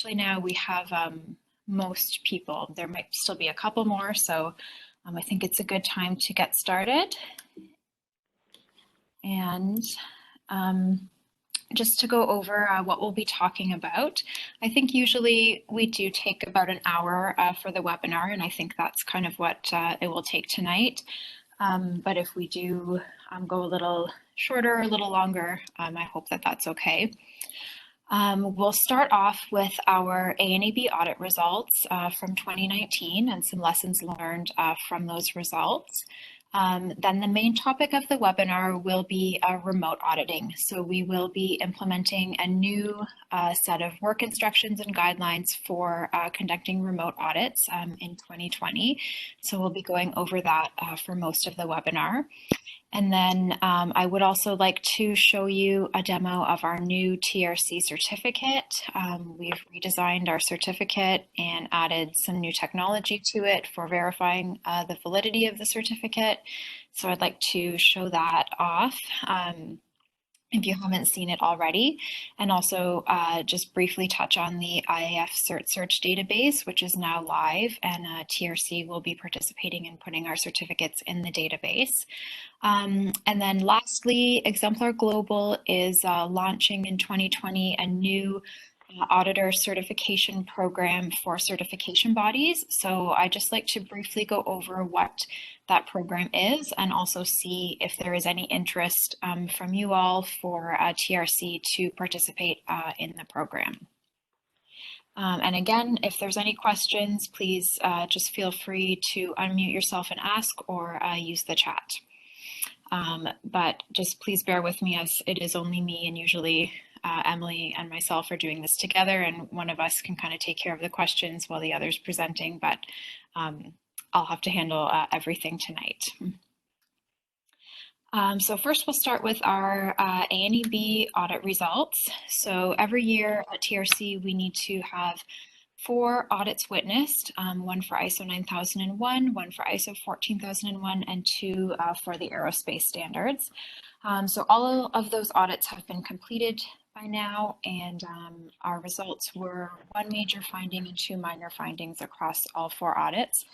Actually, now we have most people. There might still be a couple more, so I think it's a good time to get started. And just to go over what we'll be talking about, I think usually we do take about an hour for the webinar, and I think that's kind of what it will take tonight. But if we do go a little shorter, a little longer, I hope that that's okay. We'll start off with our ANAB audit results from 2019 and some lessons learned from those results. Then the main topic of the webinar will be remote auditing. So we will be implementing a new set of work instructions and guidelines for conducting remote audits in 2020. So we'll be going over that for most of the webinar. And then I would also like to show you a demo of our new TRC certificate. We've redesigned our certificate and added some new technology to it for verifying the validity of the certificate. So I'd like to show that off if you haven't seen it already, and also just briefly touch on the IAF Cert Search database, which is now live, and TRC will be participating in putting our certificates in the database. And then lastly, Exemplar Global is launching in 2020 a new auditor certification program for certification bodies. So I just like to briefly go over what that program is and also see if there is any interest from you all for TRC to participate in the program. And again, if there's any questions, please just feel free to unmute yourself and ask, or use the chat. But just please bear with me, as it is only me, and usually Emily and myself are doing this together, and one of us can kind of take care of the questions while the other's presenting, but I'll have to handle everything tonight. So first we'll start with our ANAB audit results. So every year at TRC we need to have 4 audits witnessed, one for ISO 9001, one for ISO 14001, and 2 for the aerospace standards. So all of those audits have been completed by now, and our results were 1 major finding and 2 minor findings across all 4 audits.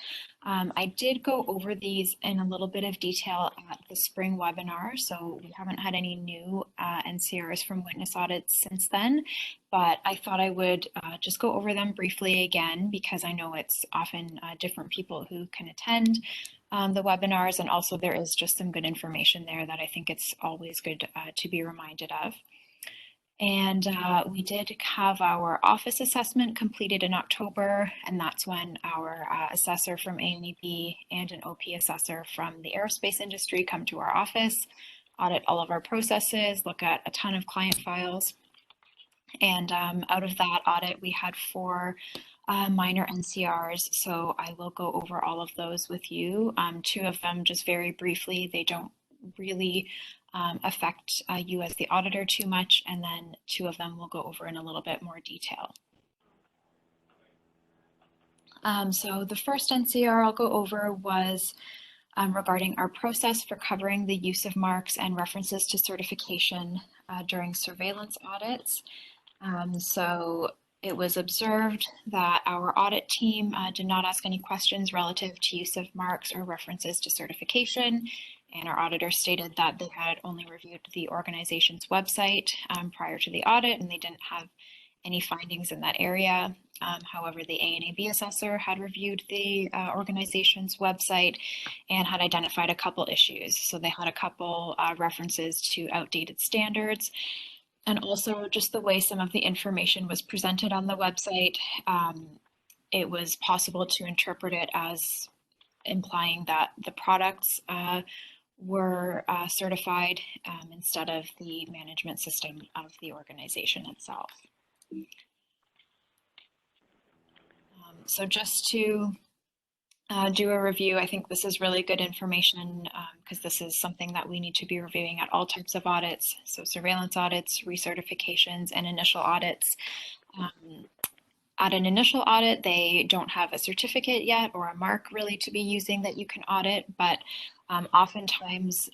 I did go over these in a little bit of detail at the spring webinar, so we haven't had any new NCRs from witness audits since then, but I thought I would just go over them briefly again, because I know it's often different people who can attend the webinars, and also there is just some good information there that I think it's always good to be reminded of. And we did have our office assessment completed in October, and that's when our assessor from ANAB and an OP assessor from the aerospace industry come to our office, audit all of our processes, look at a ton of client files. And out of that audit, we had 4 minor NCRs, so I will go over all of those with you. 2 of them just very briefly. They don't really affect you as the auditor too much, and then 2 of them we'll go over in a little bit more detail. So the first NCR I'll go over was regarding our process for covering the use of marks and references to certification during surveillance audits. So it was observed that our audit team did not ask any questions relative to use of marks or references to certification, and our auditor stated that they had only reviewed the organization's website prior to the audit, and they didn't have any findings in that area. However, the ANAB assessor had reviewed the organization's website and had identified a couple issues. So they had a couple references to outdated standards, and also just the way some of the information was presented on the website. It was possible to interpret it as implying that the products were certified instead of the management system of the organization itself. So just to do a review, I think this is really good information because this is something that we need to be reviewing at all types of audits. So surveillance audits, recertifications, and initial audits. at an initial audit, they don't have a certificate yet or a mark really to be using that you can audit, but oftentimes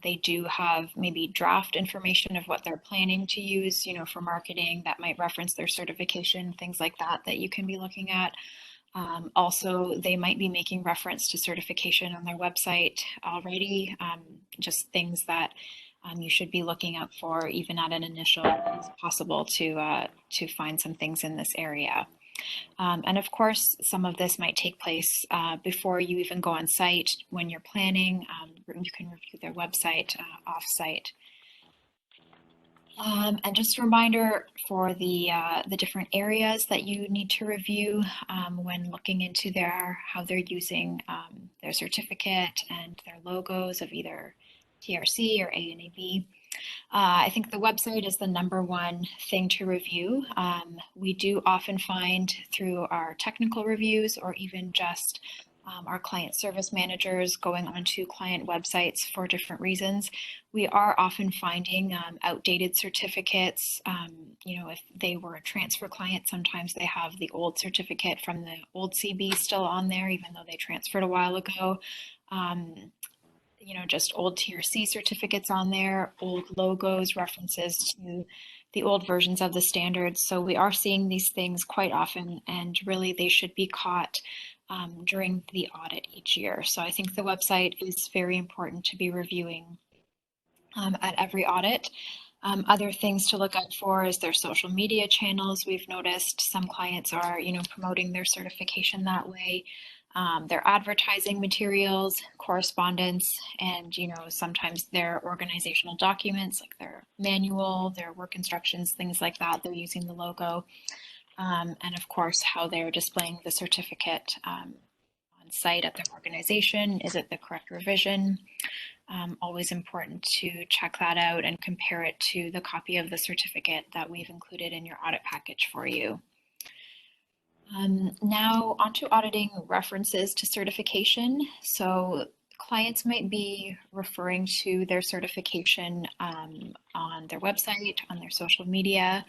they do have maybe draft information of what they're planning to use, for marketing that might reference their certification, things like that you can be looking at. Also, they might be making reference to certification on their website already, just things that you should be looking out for even at an initial. It's possible to find some things in this area. And of course, some of this might take place before you even go on site. When you're planning, you can review their website off-site. And just a reminder for the different areas that you need to review when looking into how they're using their certificate and their logos of either TRC or ANAB. I think the website is the #1 thing to review. We do often find through our technical reviews or even just our client service managers going onto client websites for different reasons. We are often finding outdated certificates. If they were a transfer client, sometimes they have the old certificate from the old CB still on there, even though they transferred a while ago. Just old TRC certificates on there, old logos, references to the old versions of the standards. So we are seeing these things quite often, and really they should be caught during the audit each year. So I think the website is very important to be reviewing at every audit. Other things to look out for is their social media channels. We've noticed some clients are, promoting their certification that way. Their advertising materials, correspondence, and sometimes their organizational documents like their manual, their work instructions, things like that. They're using the logo, and of course how they're displaying the certificate on site at their organization. Is it the correct revision? Always important to check that out and compare it to the copy of the certificate that we've included in your audit package for you. Now onto auditing references to certification. So clients might be referring to their certification on their website, on their social media.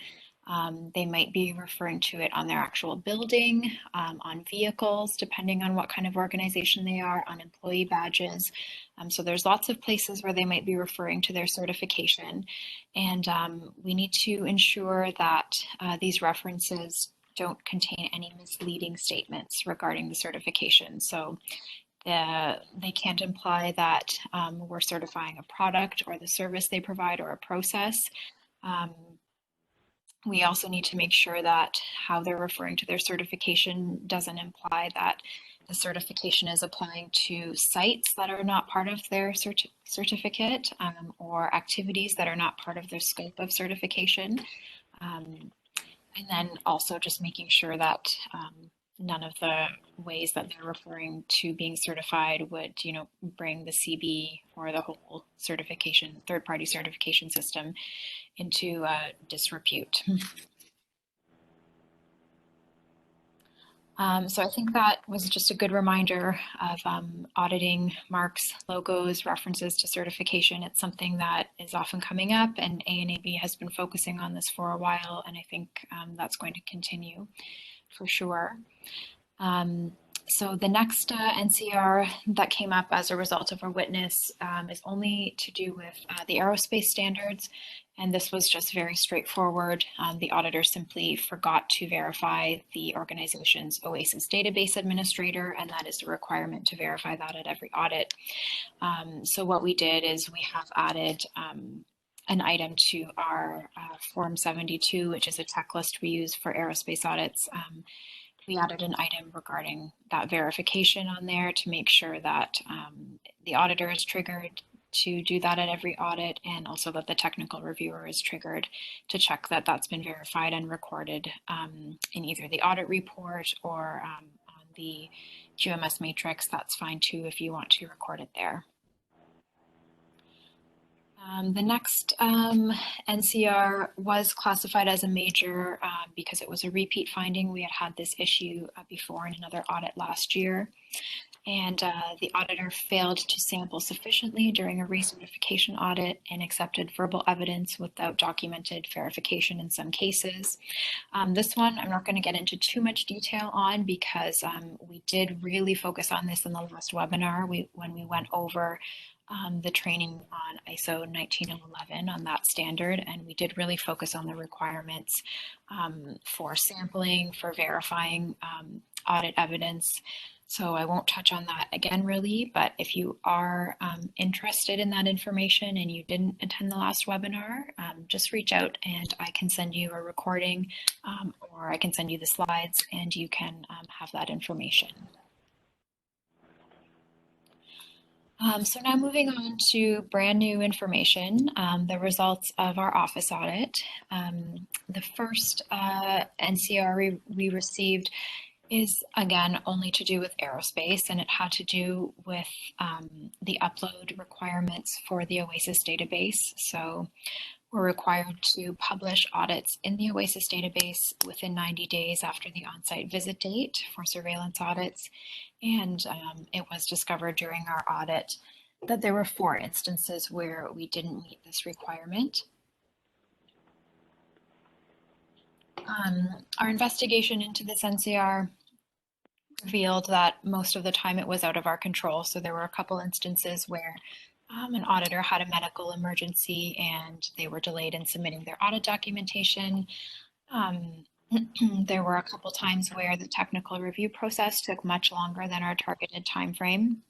They might be referring to it on their actual building, on vehicles, depending on what kind of organization they are, on employee badges. So there's lots of places where they might be referring to their certification. And we need to ensure that these references don't contain any misleading statements regarding the certification. So they can't imply that we're certifying a product or the service they provide or a process. We also need to make sure that how they're referring to their certification doesn't imply that the certification is applying to sites that are not part of their certificate or activities that are not part of their scope of certification. And then also just making sure that none of the ways that they're referring to being certified would, bring the CB or the whole certification, third-party certification system into disrepute. So I think that was just a good reminder of auditing marks, logos, references to certification. It's something that is often coming up, and ANAB has been focusing on this for a while, and I think that's going to continue for sure. So the next NCR that came up as a result of our witness is only to do with the aerospace standards. And this was just very straightforward. The auditor simply forgot to verify the organization's OASIS database administrator, and that is a requirement to verify that at every audit. So what we did is we have added an item to our Form 72, which is a checklist we use for aerospace audits. We added an item regarding that verification on there to make sure that the auditor is triggered to do that at every audit, and also that the technical reviewer is triggered to check that that's been verified and recorded in either the audit report or on the QMS matrix. That's fine too if you want to record it there. The next NCR was classified as a major because it was a repeat finding. We had had this issue before in another audit last year. and the auditor failed to sample sufficiently during a recertification audit and accepted verbal evidence without documented verification in some cases. This one I'm not going to get into too much detail on because we did really focus on this in the last webinar when we went over the training on ISO 19011 on that standard, and we did really focus on the requirements for sampling, for verifying audit evidence. So I won't touch on that again really, but if you are interested in that information and you didn't attend the last webinar, just reach out and I can send you a recording or I can send you the slides and you can have that information. So now moving on to brand new information, the results of our office audit. The first NCR we received is again only to do with aerospace, and it had to do with the upload requirements for the OASIS database. So we're required to publish audits in the OASIS database within 90 days after the on-site visit date for surveillance audits. And it was discovered during our audit that there were 4 instances where we didn't meet this requirement. Our investigation into this NCR revealed that most of the time it was out of our control. So there were a couple instances where an auditor had a medical emergency and they were delayed in submitting their audit documentation. There were a couple times where the technical review process took much longer than our targeted time frame.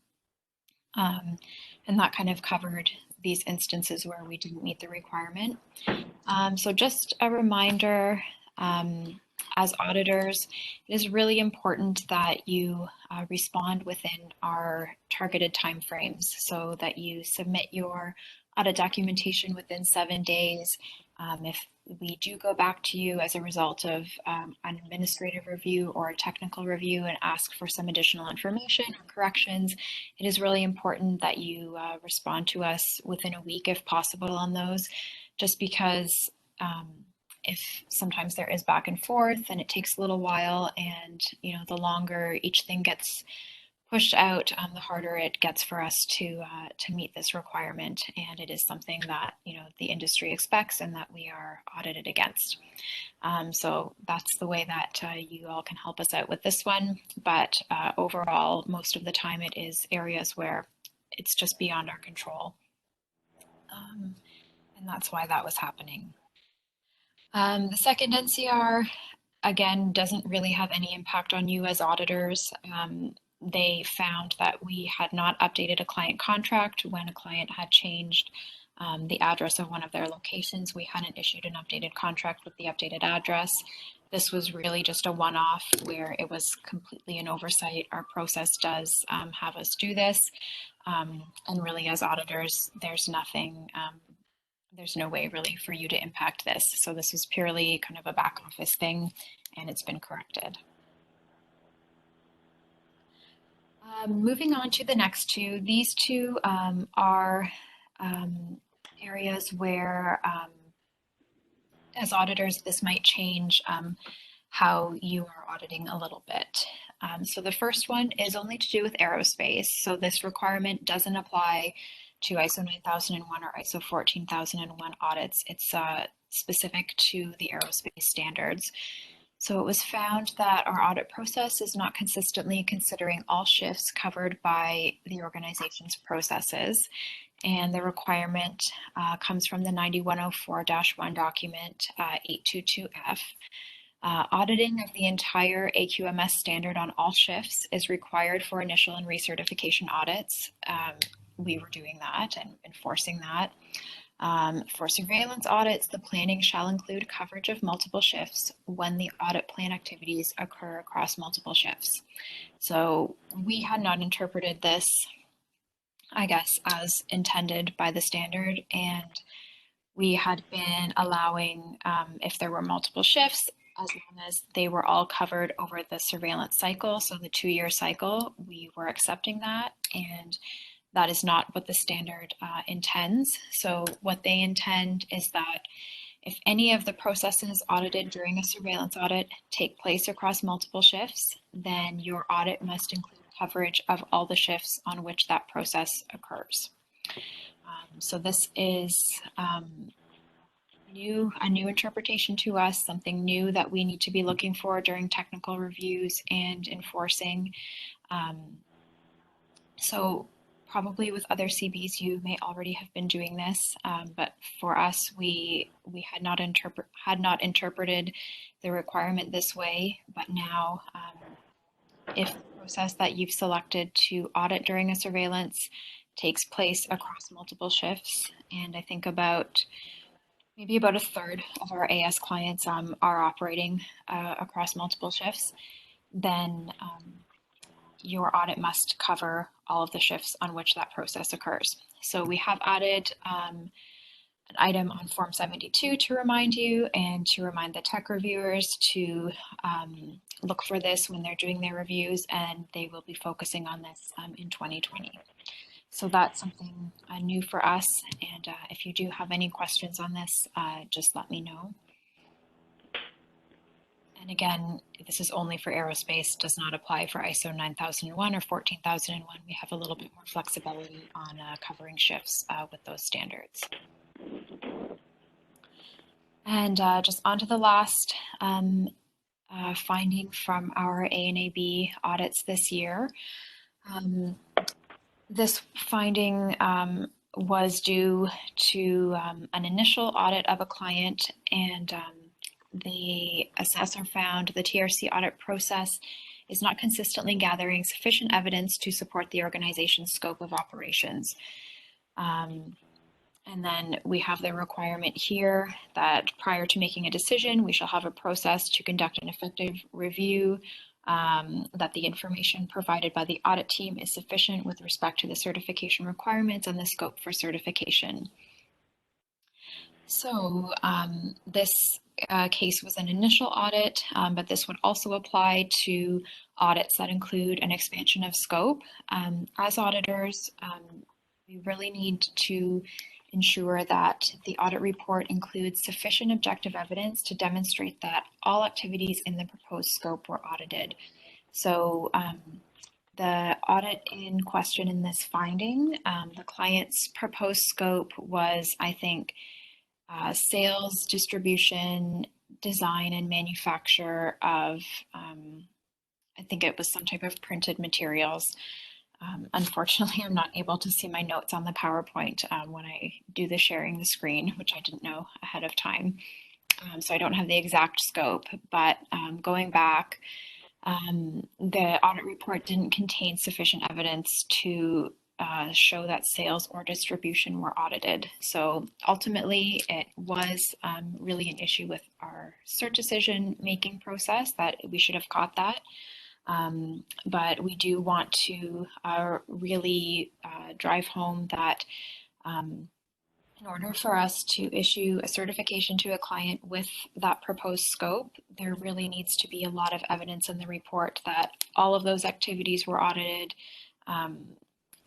And that kind of covered these instances where we didn't meet the requirement. So just a reminder, as auditors, it is really important that you respond within our targeted timeframes so that you submit your audit documentation within 7 days. If we do go back to you as a result of an administrative review or a technical review and ask for some additional information or corrections, it is really important that you respond to us within a week if possible on those, just because if sometimes there is back and forth and it takes a little while, and the longer each thing gets pushed out, the harder it gets for us to meet this requirement, and it is something that the industry expects and that we are audited against. So that's the way that you all can help us out with this one. But overall, most of the time it is areas where it's just beyond our control, and that's why that was happening. The second NCR, again, doesn't really have any impact on you as auditors. They found that we had not updated a client contract when a client had changed the address of one of their locations. We hadn't issued an updated contract with the updated address. This was really just a one-off where it was completely an oversight. Our process does have us do this. And really, as auditors, there's nothing there's no way really for you to impact this. So this was purely kind of a back office thing, and it's been corrected. Moving on to the next two, these two are areas where as auditors, this might change how you are auditing a little bit. So the first one is only to do with aerospace. So this requirement doesn't apply to ISO 9001 or ISO 14001 audits. It's specific to the aerospace standards. So it was found that our audit process is not consistently considering all shifts covered by the organization's processes. And the requirement comes from the 9104-1 document 822F. Auditing of the entire AQMS standard on all shifts is required for initial and recertification audits. We were doing that and enforcing that. For surveillance audits, the planning shall include coverage of multiple shifts when the audit plan activities occur across multiple shifts. So we had not interpreted this, I guess, as intended by the standard, and we had been allowing, if there were multiple shifts, as long as they were all covered over the surveillance cycle, so the 2-year cycle, we were accepting that, and that is not what the standard intends. So what they intend is that if any of the processes audited during a surveillance audit take place across multiple shifts, then your audit must include coverage of all the shifts on which that process occurs. So this is a new interpretation to us, something new that we need to be looking for during technical reviews and enforcing. So probably with other CBs, you may already have been doing this, but for us, we had not interpreted the requirement this way. But now, if the process that you've selected to audit during a surveillance takes place across multiple shifts, and I think maybe about a third of our AS clients are operating across multiple shifts, then your audit must cover all of the shifts on which that process occurs. So we have added an item on Form 72 to remind you and to remind the tech reviewers to look for this when they're doing their reviews, and they will be focusing on this in 2020. So that's something new for us, and if you do have any questions on this, just let me know. And again, this is only for aerospace, does not apply for ISO 9001 or 14001. We have a little bit more flexibility on covering shifts with those standards. And just on to the last finding from our ANAB audits this year. This finding was due to an initial audit of a client, and the assessor found the TRC audit process is not consistently gathering sufficient evidence to support the organization's scope of operations. And then we have the requirement here that prior to making a decision, we shall have a process to conduct an effective review, that the information provided by the audit team is sufficient with respect to the certification requirements and the scope for certification. So this case was an initial audit, but this would also apply to audits that include an expansion of scope. As auditors, we really need to ensure that the audit report includes sufficient objective evidence to demonstrate that all activities in the proposed scope were audited. So the audit in question in this finding, the client's proposed scope was, I think, sales, distribution, design, and manufacture of, I think it was some type of printed materials. Unfortunately, I'm not able to see my notes on the PowerPoint when I do the sharing the screen, which I didn't know ahead of time. So I don't have the exact scope, but going back, the audit report didn't contain sufficient evidence to show that sales or distribution were audited. So ultimately, it was really an issue with our cert decision making process that we should have caught that. But we do want to really drive home that in order for us to issue a certification to a client with that proposed scope, there really needs to be a lot of evidence in the report that all of those activities were audited.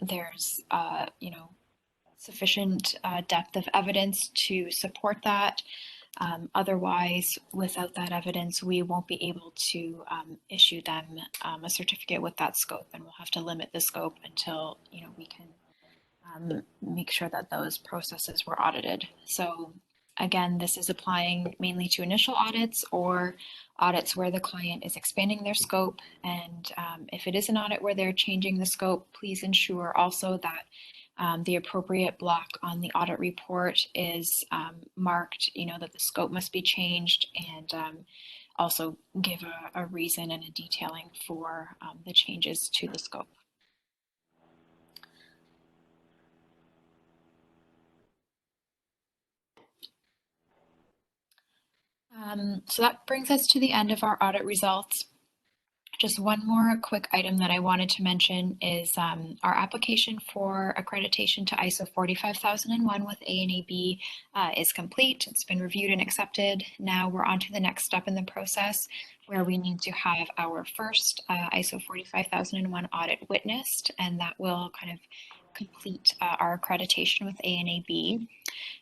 There's sufficient depth of evidence to support that. Otherwise, without that evidence, we won't be able to issue them a certificate with that scope, and we'll have to limit the scope until we can make sure that those processes were audited. So again, this is applying mainly to initial audits or audits where the client is expanding their scope. And if it is an audit where they're changing the scope, please ensure also that the appropriate block on the audit report is marked, that the scope must be changed, and also give a reason and a detailing for the changes to the scope. So that brings us to the end of our audit results. Just one more quick item that I wanted to mention is our application for accreditation to ISO 45001 with ANAB is complete. It's been reviewed and accepted. Now we're on to the next step in the process, where we need to have our first ISO 45001 audit witnessed, and that will kind of complete our accreditation with ANAB.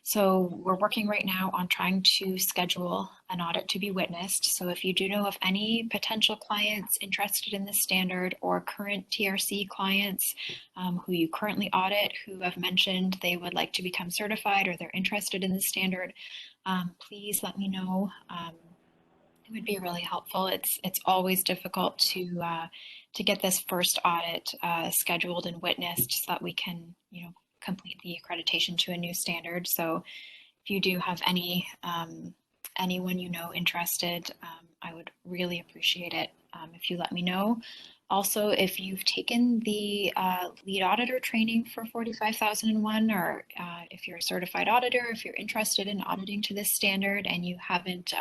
So we're working right now on trying to schedule an audit to be witnessed. So if you do know of any potential clients interested in this standard or current TRC clients who you currently audit who have mentioned they would like to become certified or they're interested in this standard, please let me know. It would be really helpful. It's always difficult to get this first audit scheduled and witnessed so that we can complete the accreditation to a new standard. So if you do have anyone interested, I would really appreciate it if you let me know. Also, if you've taken the lead auditor training for 45001, or if you're a certified auditor, if you're interested in auditing to this standard and you haven't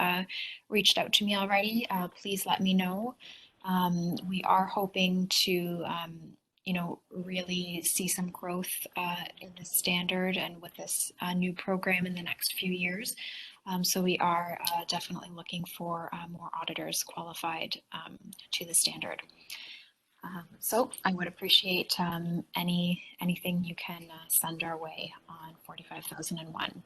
reached out to me already, please let me know. We are hoping to really see some growth in the standard and with this new program in the next few years. So we are definitely looking for more auditors qualified to the standard. So I would appreciate anything you can send our way on 45001.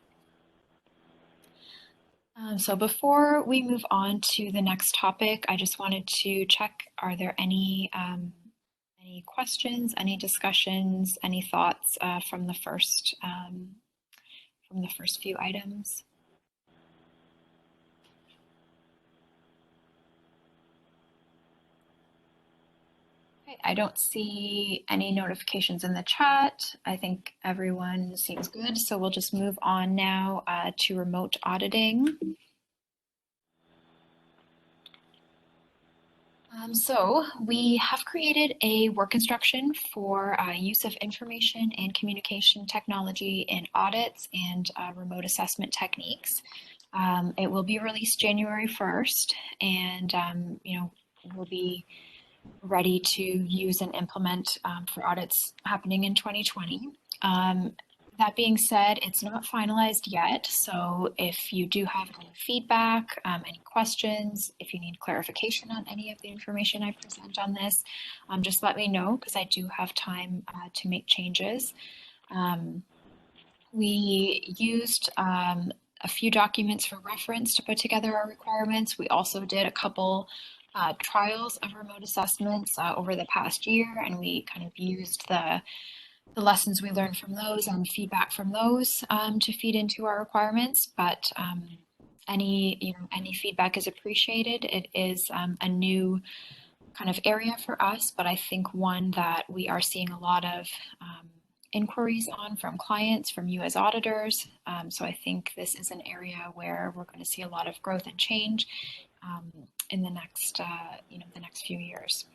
So before we move on to the next topic, I just wanted to check, are there any questions, any discussions, any thoughts from the first few items? Okay, I don't see any notifications in the chat. I think everyone seems good, so we'll just move on now to remote auditing. So we have created a work instruction for use of information and communication technology in audits and remote assessment techniques. It will be released January 1st, and we'll be ready to use and implement for audits happening in 2020. That being said, it's not finalized yet, so if you do have any feedback, any questions, if you need clarification on any of the information I present on this, just let me know, because I do have time to make changes. We used a few documents for reference to put together our requirements. We also did a couple trials of remote assessments over the past year, and we kind of used the lessons we learned from those and feedback from those to feed into our requirements. But any feedback is appreciated. It is a new kind of area for us, but I think one that we are seeing a lot of inquiries on from clients, from you as auditors. So I think this is an area where we're going to see a lot of growth and change in the next few years.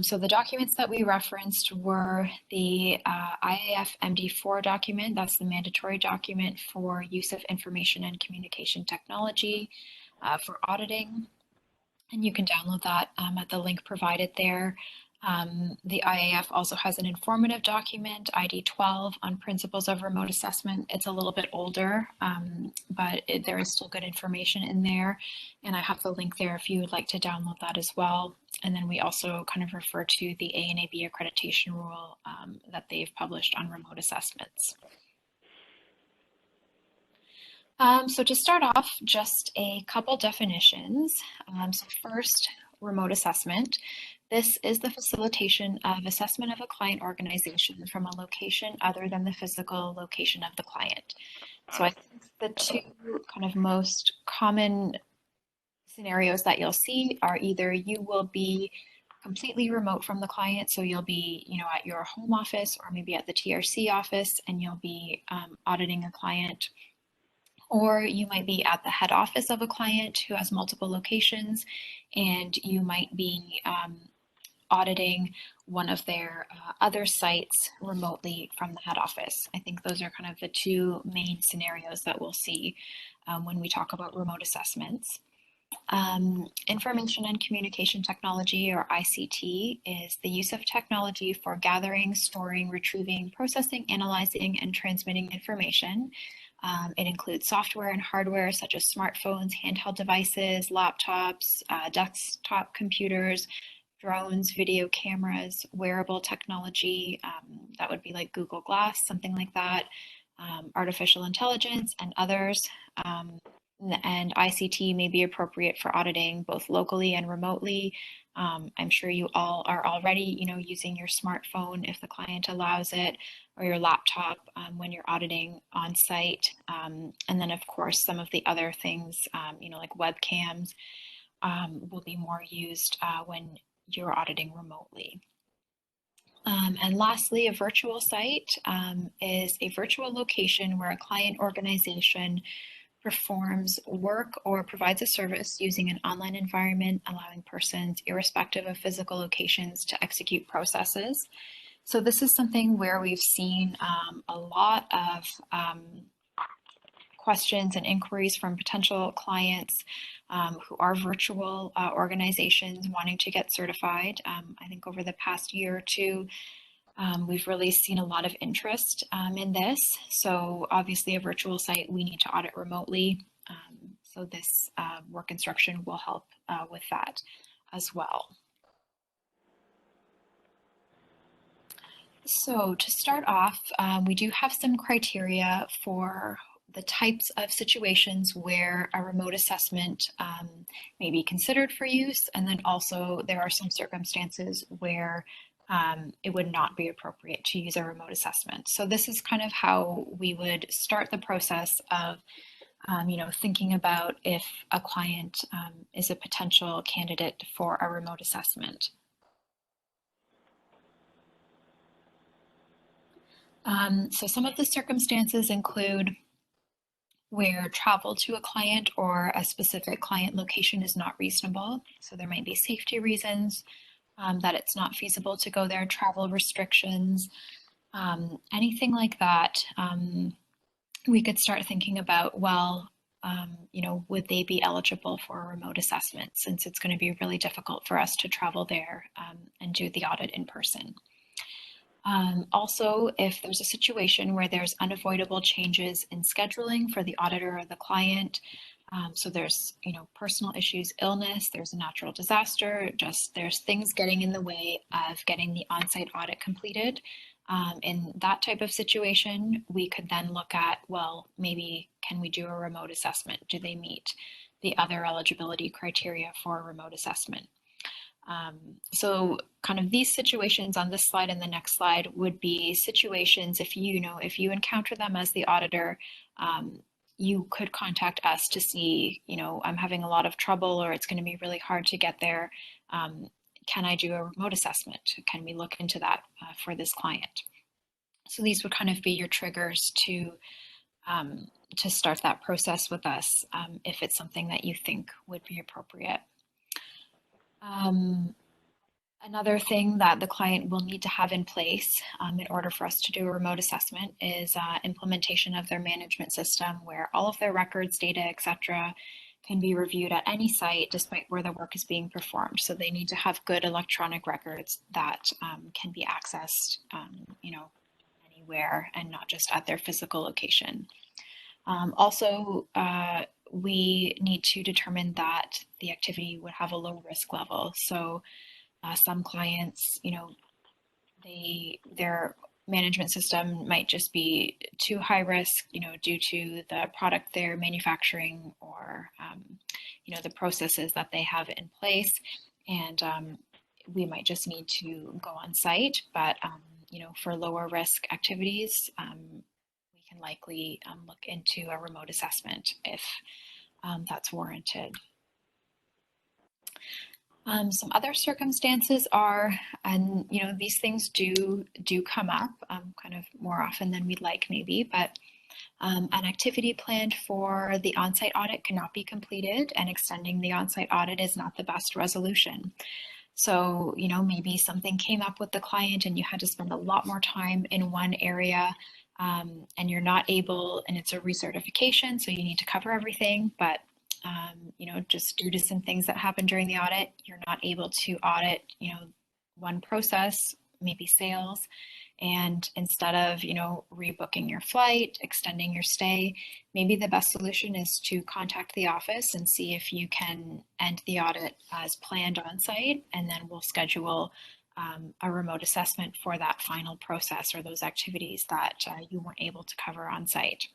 So the documents that we referenced were the IAF MD4 document. That's the mandatory document for use of information and communication technology for auditing. And you can download that at the link provided there. The IAF also has an informative document, ID 12, on principles of remote assessment. It's a little bit older, but there is still good information in there. And I have the link there if you would like to download that as well. And then we also kind of refer to the ANAB accreditation rule that they've published on remote assessments. So to start off, just a couple definitions. So first, remote assessment. This is the facilitation of assessment of a client organization from a location other than the physical location of the client. So I think the two kind of most common scenarios that you'll see are either you will be completely remote from the client, so you'll be at your home office or maybe at the TRC office, and you'll be auditing a client. Or you might be at the head office of a client who has multiple locations, and you might be auditing one of their other sites remotely from the head office. I think those are kind of the two main scenarios that we'll see when we talk about remote assessments. Information and communication technology, or ICT, is the use of technology for gathering, storing, retrieving, processing, analyzing, and transmitting information. It includes software and hardware such as smartphones, handheld devices, laptops, desktop computers, drones, video cameras, wearable technology, that would be like Google Glass, something like that, artificial intelligence, and others. And ICT may be appropriate for auditing both locally and remotely. I'm sure you all are already, using your smartphone if the client allows it, or your laptop when you're auditing on site. And then, of course, some of the other things, like webcams, will be more used when you're auditing remotely. And lastly, a virtual site is a virtual location where a client organization performs work or provides a service using an online environment, allowing persons, irrespective of physical locations, to execute processes. So this is something where we've seen a lot of questions and inquiries from potential clients who are virtual organizations wanting to get certified. I think over the past year or two, we've really seen a lot of interest in this. So obviously a virtual site, we need to audit remotely. So this work instruction will help with that as well. So to start off, we do have some criteria for the types of situations where a remote assessment may be considered for use. And then also there are some circumstances where it would not be appropriate to use a remote assessment. So this is kind of how we would start the process of thinking about if a client is a potential candidate for a remote assessment. So some of the circumstances include where travel to a client or a specific client location is not reasonable. So there might be safety reasons that it's not feasible to go there, travel restrictions, anything like that. We could start thinking about, well, would they be eligible for a remote assessment, since it's going to be really difficult for us to travel there and do the audit in person. Also, if there's a situation where there's unavoidable changes in scheduling for the auditor or the client, so there's, personal issues, illness, there's a natural disaster, there's things getting in the way of getting the on-site audit completed. In that type of situation, we could then look at, well, maybe can we do a remote assessment? Do they meet the other eligibility criteria for a remote assessment? So kind of these situations on this slide and the next slide would be situations if you encounter them as the auditor, you could contact us to see, I'm having a lot of trouble or it's going to be really hard to get there. Can I do a remote assessment? Can we look into that for this client? So these would kind of be your triggers to start that process with us if it's something that you think would be appropriate. Another thing that the client will need to have in place in order for us to do a remote assessment is implementation of their management system, where all of their records, data, etc., can be reviewed at any site despite where the work is being performed. So they need to have good electronic records that can be accessed, anywhere and not just at their physical location. Also, we need to determine that the activity would have a low risk level. So some clients, their management system might just be too high risk, due to the product they're manufacturing or, the processes that they have in place. And we might just need to go on site, but, for lower risk activities, we can likely look into a remote assessment if that's warranted. Some other circumstances are, and these things do come up kind of more often than we'd like maybe, but an activity planned for the on-site audit cannot be completed, and extending the on-site audit is not the best resolution. So, maybe something came up with the client and you had to spend a lot more time in one area and you're not able, and it's a recertification, so you need to cover everything, but just due to some things that happened during the audit, you're not able to audit, one process, maybe sales. And instead of, rebooking your flight, extending your stay, maybe the best solution is to contact the office and see if you can end the audit as planned on site, and then we'll schedule a remote assessment for that final process or those activities that you weren't able to cover on site.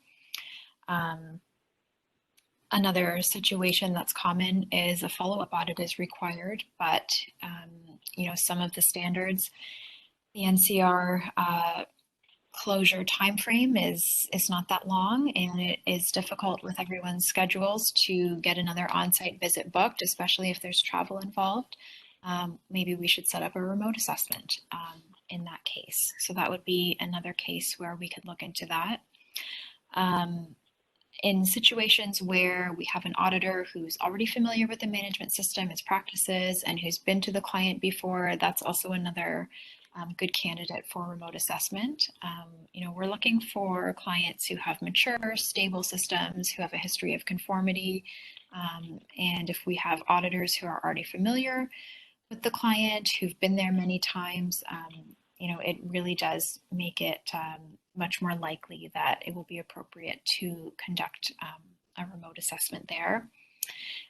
Another situation that's common is a follow-up audit is required, but some of the standards, the NCR closure timeframe is not that long, and it is difficult with everyone's schedules to get another on-site visit booked, especially if there's travel involved. Maybe we should set up a remote assessment in that case. So that would be another case where we could look into that. In situations where we have an auditor who's already familiar with the management system, its practices, and who's been to the client before, that's also another good candidate for remote assessment. We're looking for clients who have mature, stable systems, who have a history of conformity, and if we have auditors who are already familiar with the client, who've been there many times, it really does make it much more likely that it will be appropriate to conduct a remote assessment there.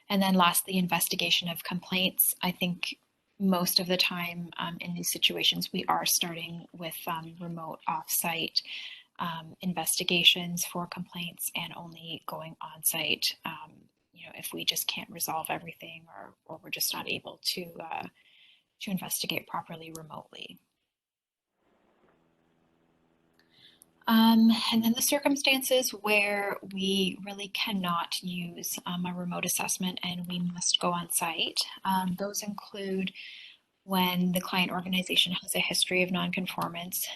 And then lastly, investigation of complaints. I think most of the time in these situations, we are starting with remote off-site investigations for complaints and only going on-site if we just can't resolve everything or we're just not able to investigate properly remotely. And then the circumstances where we really cannot use a remote assessment and we must go on site. Those include when the client organization has a history of nonconformance.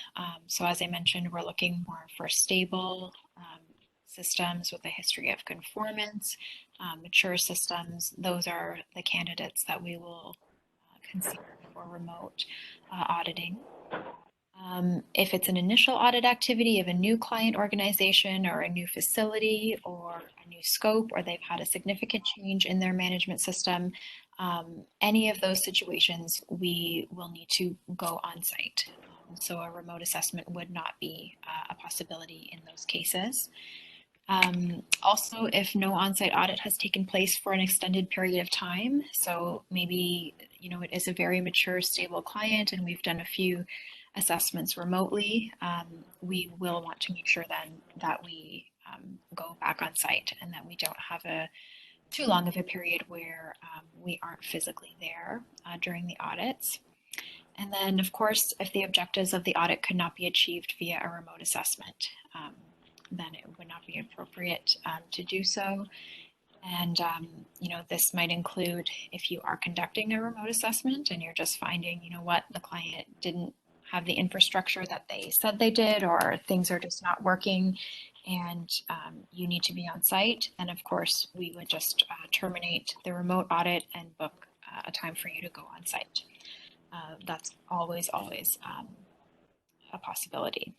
So as I mentioned, we're looking more for stable systems with a history of conformance, mature systems. Those are the candidates that we will consider for remote auditing. If it's an initial audit activity of a new client organization or a new facility or a new scope, or they've had a significant change in their management system, any of those situations, we will need to go on site. So a remote assessment would not be a possibility in those cases. Also, if no on-site audit has taken place for an extended period of time, so maybe it is a very mature, stable client and we've done a few assessments remotely, we will want to make sure then that we go back on site and that we don't have too long of a period where we aren't physically there during the audits. And then, of course, if the objectives of the audit could not be achieved via a remote assessment, then it would not be appropriate to do so. And, this might include if you are conducting a remote assessment and you're just finding, the client didn't have the infrastructure that they said they did, or things are just not working and you need to be on site, then of course we would just terminate the remote audit and book a time for you to go on site. That's always a possibility.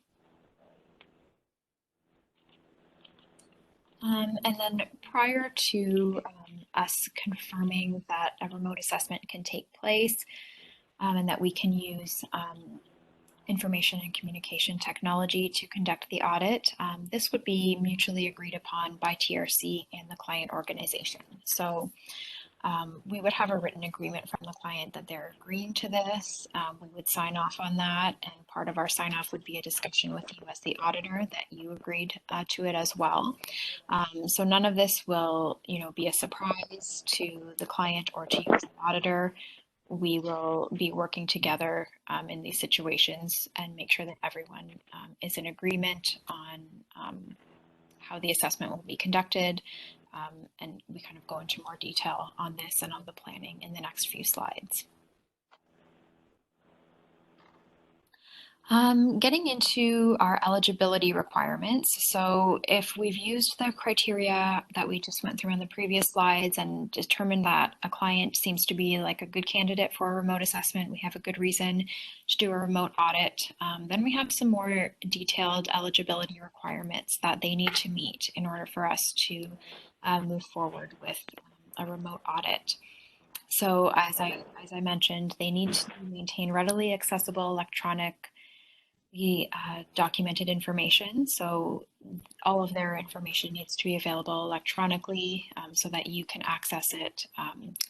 And then prior to us confirming that a remote assessment can take place and that we can use information and communication technology to conduct the audit, this would be mutually agreed upon by TRC and the client organization. So we would have a written agreement from the client that they're agreeing to this. We would sign off on that, and part of our sign off would be a discussion with you as the auditor that you agreed to it as well. So none of this will, be a surprise to the client or to you as the auditor. We will be working together in these situations and make sure that everyone is in agreement on how the assessment will be conducted. And we kind of go into more detail on this and on the planning in the next few slides. Getting into our eligibility requirements. So if we've used the criteria that we just went through in the previous slides and determined that a client seems to be like a good candidate for a remote assessment, we have a good reason to do a remote audit, then we have some more detailed eligibility requirements that they need to meet in order for us to move forward with a remote audit. So as I mentioned, they need to maintain readily accessible electronic documented information. So all of their information needs to be available electronically so that you can access it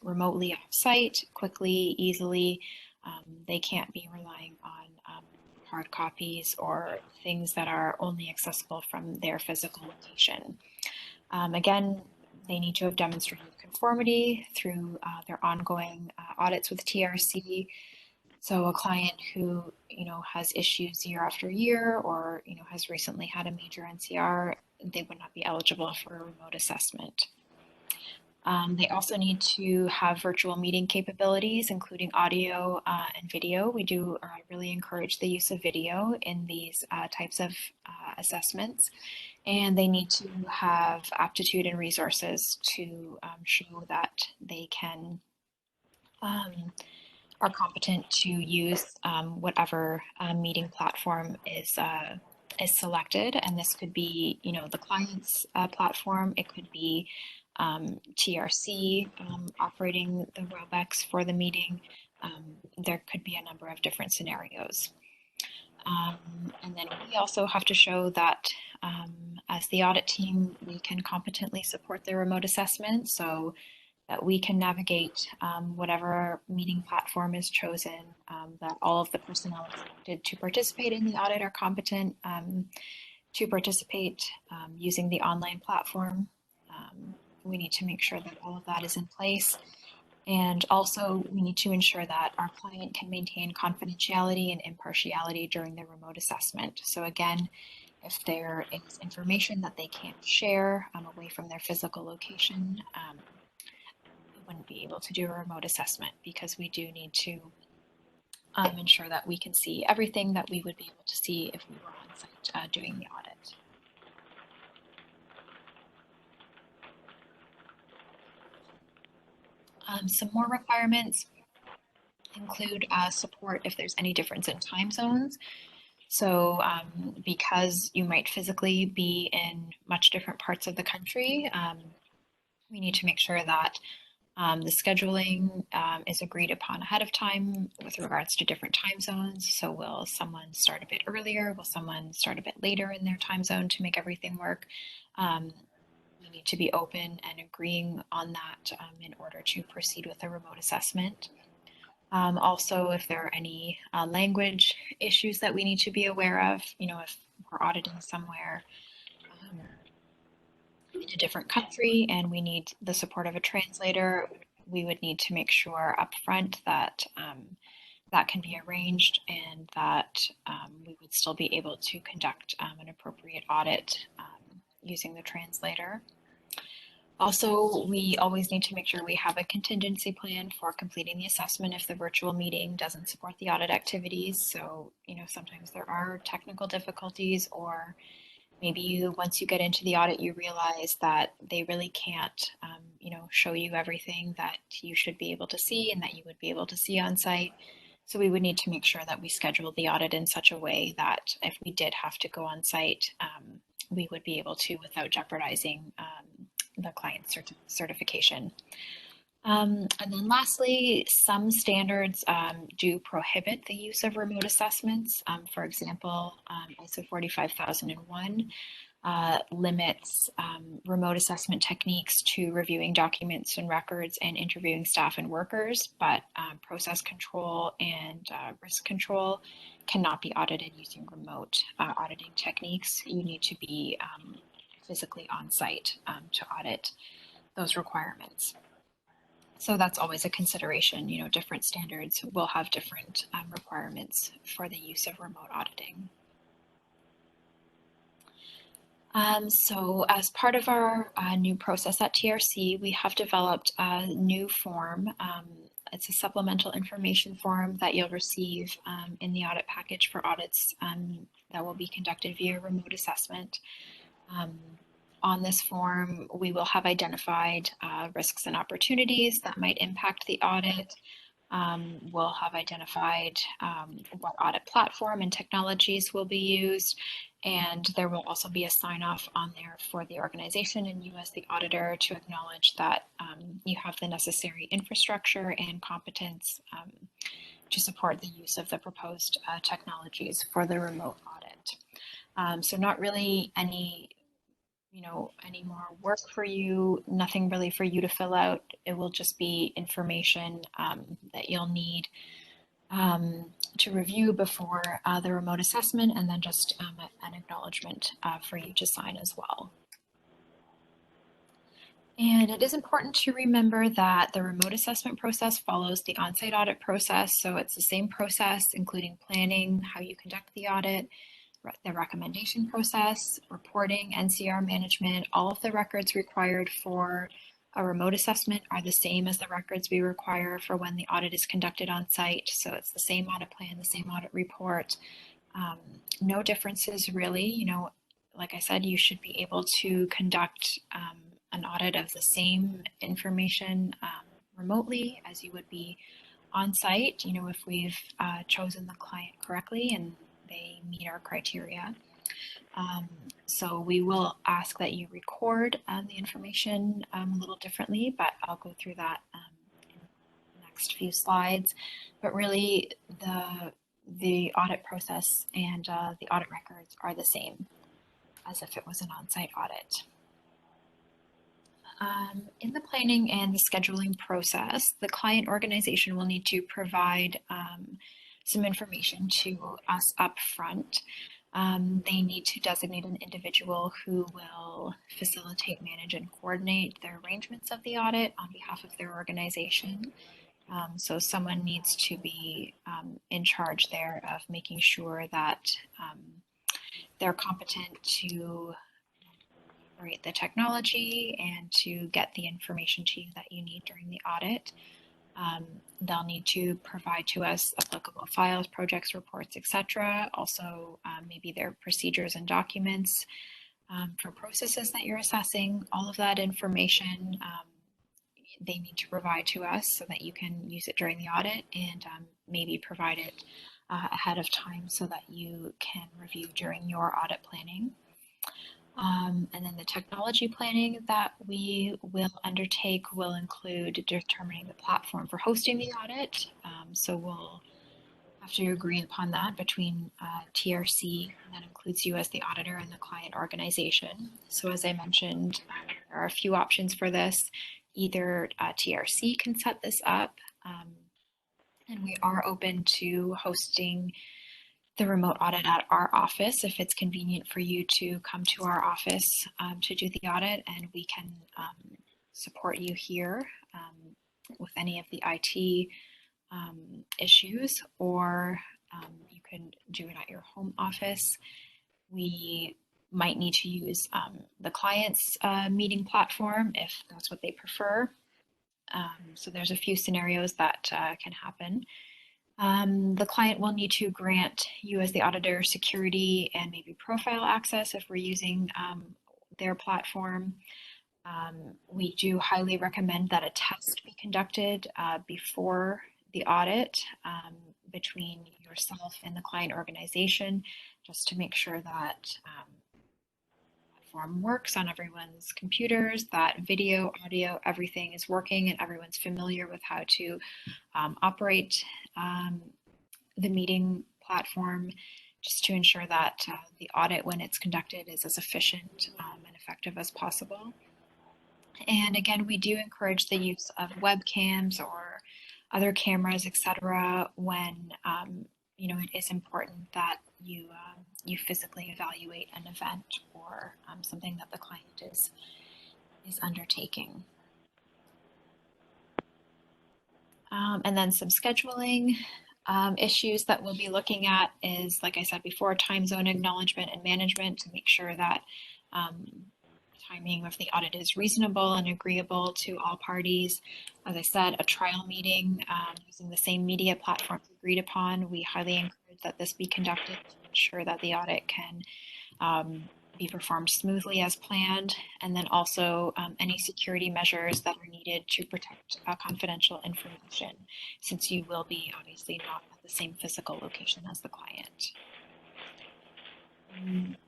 remotely off-site, quickly, easily, They can't be relying on hard copies or things that are only accessible from their physical location. Again, they need to have demonstrated conformity through their ongoing audits with TRC. So a client who, has issues year after year, or, has recently had a major NCR, they would not be eligible for a remote assessment. They also need to have virtual meeting capabilities, including audio and video. We do really encourage the use of video in these types of assessments. And they need to have aptitude and resources to show that they can are competent to use whatever meeting platform is selected. And this could be, the client's platform. It could be TRC operating the WebEx for the meeting. There could be a number of different scenarios. And then we also have to show that as the audit team, we can competently support the remote assessment, so that we can navigate whatever meeting platform is chosen, that all of the personnel expected to participate in the audit are competent to participate using the online platform. We need to make sure that all of that is in place. And also, we need to ensure that our client can maintain confidentiality and impartiality during the remote assessment. So again, if there is information that they can't share away from their physical location, we wouldn't be able to do a remote assessment, because we do need to ensure that we can see everything that we would be able to see if we were on site doing the audit. Some more requirements include support if there's any difference in time zones. So because you might physically be in much different parts of the country, we need to make sure that the scheduling is agreed upon ahead of time with regards to different time zones. So will someone start a bit earlier? Will someone start a bit later in their time zone to make everything work? We need to be open and agreeing on that in order to proceed with a remote assessment. Also, if there are any language issues that we need to be aware of, if we're auditing somewhere in a different country and we need the support of a translator, we would need to make sure upfront that that can be arranged, and that we would still be able to conduct an appropriate audit using the translator. Also, we always need to make sure we have a contingency plan for completing the assessment if the virtual meeting doesn't support the audit activities. So, sometimes there are technical difficulties, or maybe once you get into the audit, you realize that they really can't, show you everything that you should be able to see and that you would be able to see on site. So we would need to make sure that we schedule the audit in such a way that if we did have to go on site, we would be able to without jeopardizing the client's certification. And then lastly, some standards do prohibit the use of remote assessments. For example, ISO 45001 limits remote assessment techniques to reviewing documents and records and interviewing staff and workers, but process control and risk control cannot be audited using remote auditing techniques. You need to be physically on site to audit those requirements. So that's always a consideration. Different standards will have different requirements for the use of remote auditing. So as part of our new process at TRC, we have developed a new form. It's a supplemental information form that you'll receive in the audit package for audits that will be conducted via remote assessment. On this form, we will have identified risks and opportunities that might impact the audit. We'll have identified what audit platform and technologies will be used, and there will also be a sign-off on there for the organization and you as the auditor to acknowledge that you have the necessary infrastructure and competence to support the use of the proposed technologies for the remote audit. So not really any more work for you, nothing really for you to fill out. It will just be information that you'll need to review before the remote assessment, and then just an acknowledgement for you to sign as well. And it is important to remember that the remote assessment process follows the on-site audit process. So it's the same process, including planning, how you conduct the audit, the recommendation process, reporting, NCR management. All of the records required for a remote assessment are the same as the records we require for when the audit is conducted on site. So it's the same audit plan, the same audit report. No differences really. You know, like I said, you should be able to conduct an audit of the same information remotely as you would be on site, you know, if we've chosen the client correctly and they meet our criteria. So we will ask that you record the information a little differently, but I'll go through that in the next few slides. But really, the audit process and the audit records are the same as if it was an on-site audit. In the planning and the scheduling process, the client organization will need to provide some information to us up front. They need to designate an individual who will facilitate, manage, and coordinate the arrangements of the audit on behalf of their organization. So someone needs to be in charge there of making sure that they're competent to operate the technology and to get the information to you that you need during the audit. They'll need to provide to us applicable files, projects, reports, etc. Also, maybe their procedures and documents for processes that you're assessing. All of that information they need to provide to us so that you can use it during the audit, and maybe provide it ahead of time so that you can review during your audit planning. And then the technology planning that we will undertake will include determining the platform for hosting the audit. So we'll have to agree upon that between TRC, and that includes you as the auditor and the client organization. So as I mentioned, there are a few options for this. Either TRC can set this up, and we are open to hosting the remote audit at our office if it's convenient for you to come to our office to do the audit, and we can support you here with any of the IT issues, or you can do it at your home office. We might need to use the client's meeting platform if that's what they prefer. So there's a few scenarios that can happen. The client will need to grant you as the auditor security and maybe profile access if we're using their platform. We do highly recommend that a test be conducted before the audit between yourself and the client organization, just to make sure that platform works on everyone's computers, that video, audio, everything is working, and everyone's familiar with how to operate the meeting platform, just to ensure that the audit, when it's conducted, is as efficient and effective as possible. And again, we do encourage the use of webcams or other cameras, etc., when you know, it is important that you physically evaluate an event or something that the client is undertaking. And then some scheduling issues that we'll be looking at is, like I said before, time zone acknowledgement and management to make sure that timing of the audit is reasonable and agreeable to all parties. As I said, a trial meeting using the same media platforms agreed upon. We highly encourage that this be conducted to ensure that the audit can be performed smoothly as planned, and then also any security measures that are needed to protect confidential information, since you will be obviously not at the same physical location as the client.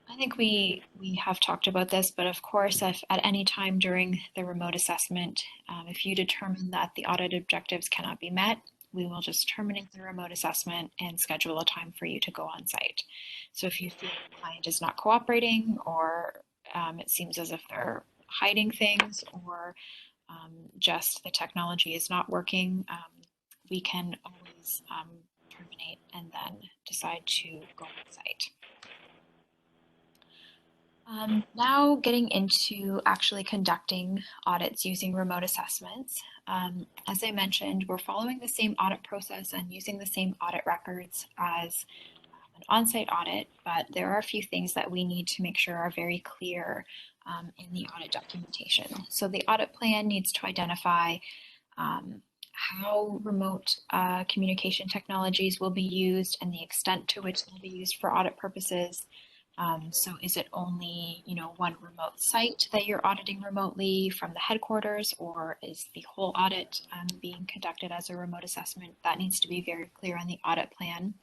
I think we have talked about this, but of course, if at any time during the remote assessment, if you determine that the audit objectives cannot be met, we will just terminate the remote assessment and schedule a time for you to go on site. So if you feel the client is not cooperating, or it seems as if they're hiding things, or just the technology is not working, we can always terminate, and then decide to go on site. Now getting into actually conducting audits using remote assessments. As I mentioned, we're following the same audit process and using the same audit records as an on-site audit, but there are a few things that we need to make sure are very clear in the audit documentation. So the audit plan needs to identify how remote communication technologies will be used and the extent to which they'll be used for audit purposes. So is it only, one remote site that you're auditing remotely from the headquarters, or is the whole audit being conducted as a remote assessment? That needs to be very clear on the audit plan.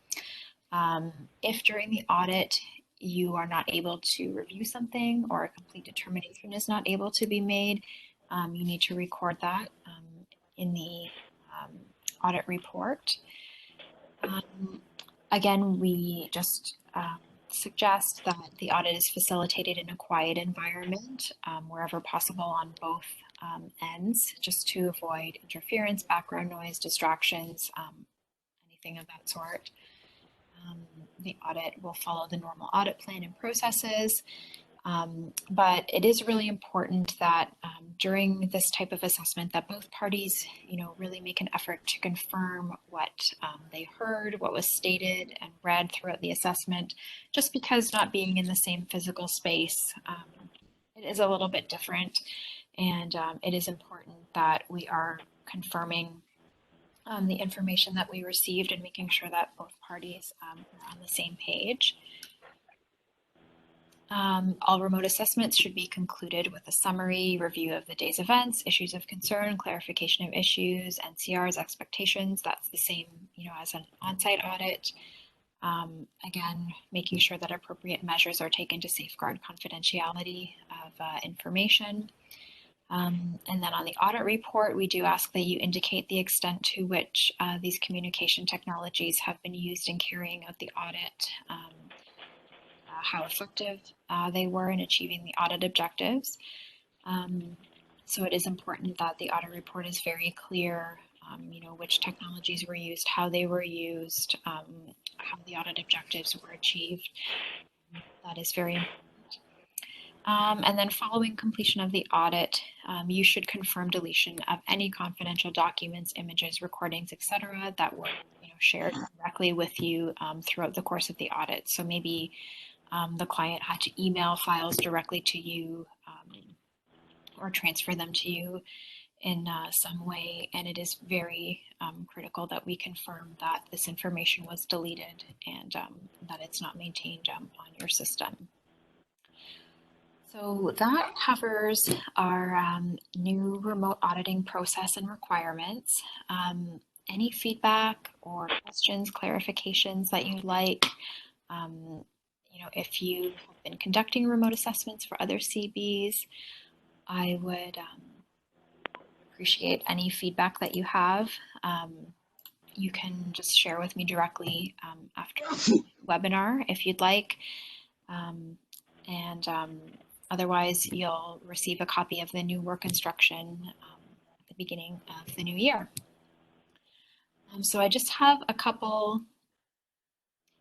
If during the audit you are not able to review something or a complete determination is not able to be made, you need to record that in the audit report. Again, we just suggest that the audit is facilitated in a quiet environment wherever possible on both ends, just to avoid interference, background noise, distractions, anything of that sort. The audit will follow the normal audit plan and processes, but it is really important that during this type of assessment that both parties, really make an effort to confirm what they heard, what was stated and read throughout the assessment, just because not being in the same physical space, it is a little bit different, and it is important that we are confirming the information that we received and making sure that both parties are on the same page. All remote assessments should be concluded with a summary, review of the day's events, issues of concern, clarification of issues, NCR's expectations. That's the same, as an on-site audit. Again, making sure that appropriate measures are taken to safeguard confidentiality of information. And then on the audit report, we do ask that you indicate the extent to which these communication technologies have been used in carrying out the audit, how effective they were in achieving the audit objectives. So it is important that the audit report is very clear, which technologies were used, how they were used, how the audit objectives were achieved. That is very important. And then following completion of the audit, you should confirm deletion of any confidential documents, images, recordings, etc. that were shared directly with you throughout the course of the audit. So maybe the client had to email files directly to you or transfer them to you in some way, and it is very critical that we confirm that this information was deleted and that it's not maintained on your system. So that covers our new remote auditing process and requirements. Any feedback or questions, clarifications that you'd like? If you have been conducting remote assessments for other CBs, I would appreciate any feedback that you have. You can just share with me directly after the webinar if you'd like. Otherwise, you'll receive a copy of the new work instruction at the beginning of the new year. So I just have a couple.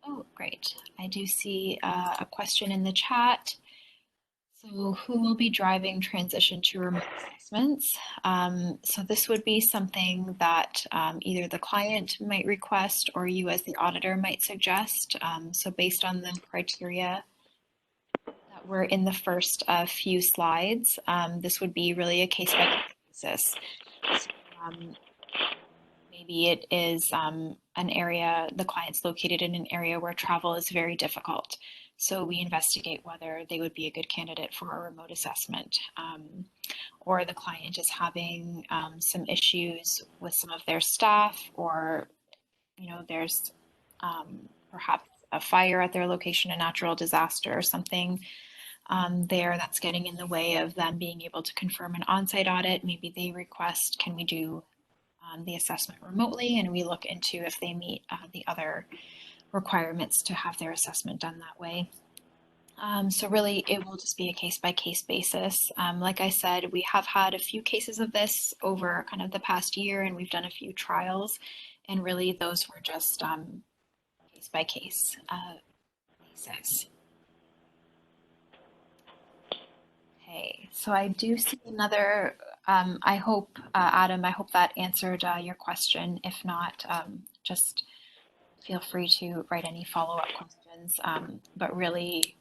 Oh, great. I do see a question in the chat. So who will be driving transition to remote assessments? So this would be something that either the client might request or you as the auditor might suggest. So based on the criteria that were in the first few slides, this would be really a case-by-case basis. So, maybe it is an area, the client's located in an area where travel is very difficult. So we investigate whether they would be a good candidate for a remote assessment. Or the client is having some issues with some of their staff, or there's perhaps a fire at their location, a natural disaster or something there that's getting in the way of them being able to confirm an on-site audit. Maybe they request, can we do the assessment remotely, and we look into if they meet the other requirements to have their assessment done that way. So really, it will just be a case-by-case basis. Like I said, we have had a few cases of this over kind of the past year, and we've done a few trials. And really those were just case by case basis. Okay, so I do see another, I hope, Adam, I hope that answered your question. If not, just feel free to write any follow-up questions, but really